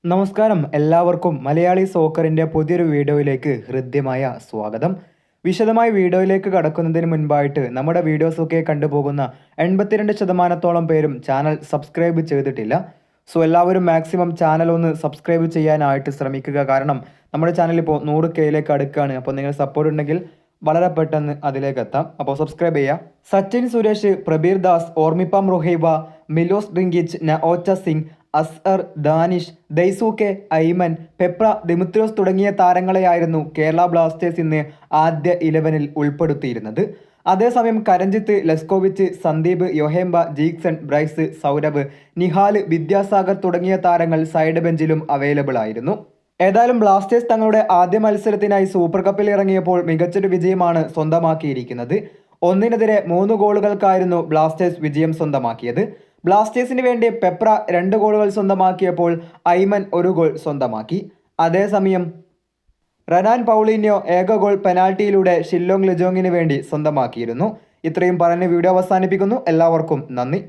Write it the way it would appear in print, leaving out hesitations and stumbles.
നമസ്കാരം, എല്ലാവർക്കും മലയാളി സോക്കറിൻ്റെ പുതിയൊരു വീഡിയോയിലേക്ക് ഹൃദ്യമായ സ്വാഗതം. വിശദമായ വീഡിയോയിലേക്ക് കടക്കുന്നതിന് മുൻപായിട്ട് നമ്മുടെ വീഡിയോസൊക്കെ കണ്ടുപോകുന്ന 82% പേരും ചാനൽ സബ്സ്ക്രൈബ് ചെയ്തിട്ടില്ല. സോ എല്ലാവരും മാക്സിമം ചാനൽ ഒന്ന് സബ്സ്ക്രൈബ് ചെയ്യാനായിട്ട് ശ്രമിക്കുക. കാരണം നമ്മുടെ ചാനൽ ഇപ്പോൾ 100Kയിലേക്ക് അടുക്കുകയാണ്. അപ്പോൾ നിങ്ങൾ സപ്പോർട്ട് ഉണ്ടെങ്കിൽ വളരെ പെട്ടെന്ന് അതിലേക്ക് എത്താം. അപ്പോൾ സബ്സ്ക്രൈബ് ചെയ്യുക. സച്ചിൻ സുരേഷ്, പ്രബീർ ദാസ്, ഓർമിപ്പം റൊഹൈവ, Milos Drincic, Naocha Singh, Azhar, Danish, Daisuke, Aimen, Peprah, Dimitrios തുടങ്ങിയ താരങ്ങളെയായിരുന്നു കേരള ബ്ലാസ്റ്റേഴ്സ് ഇന്ന് ആദ്യ 11-ൽ ഉൾപ്പെടുത്തിയിരുന്നത്. അതേസമയം കരഞ്ജിത്ത്, ലെസ്കോവിച്ച്, സന്ദീപ്, യൊഹേംബ, ജീക്സൺ, ബ്രൈസ്, സൗരഭ്, നിഹാൽ, വിദ്യാസാഗർ തുടങ്ങിയ താരങ്ങൾ സൈഡ് ബെഞ്ചിലും അവൈലബിൾ ആയിരുന്നു. ഏതായാലും ബ്ലാസ്റ്റേഴ്സ് തങ്ങളുടെ ആദ്യ മത്സരത്തിനായി സൂപ്പർ കപ്പിൽ ഇറങ്ങിയപ്പോൾ മികച്ചൊരു വിജയമാണ് സ്വന്തമാക്കിയിരിക്കുന്നത്. 1-നെതിരെ 3 ഗോളുകൾക്കായിരുന്നു ബ്ലാസ്റ്റേഴ്സ് വിജയം സ്വന്തമാക്കിയത്. ബ്ലാസ്റ്റേഴ്സിന് വേണ്ടി പെപ്ര 2 ഗോളുകൾ സ്വന്തമാക്കിയപ്പോൾ ഐമൻ 1 ഗോൾ സ്വന്തമാക്കി. അതേസമയം റനാൻ പൗളിന്യോ ഏക ഗോൾ പെനാൽറ്റിയിലൂടെ ഷില്ലോങ് ലിജോങ്ങിന് വേണ്ടി സ്വന്തമാക്കിയിരുന്നു. ഇത്രയും പറഞ്ഞ് വീഡിയോ അവസാനിപ്പിക്കുന്നു. എല്ലാവർക്കും നന്ദി.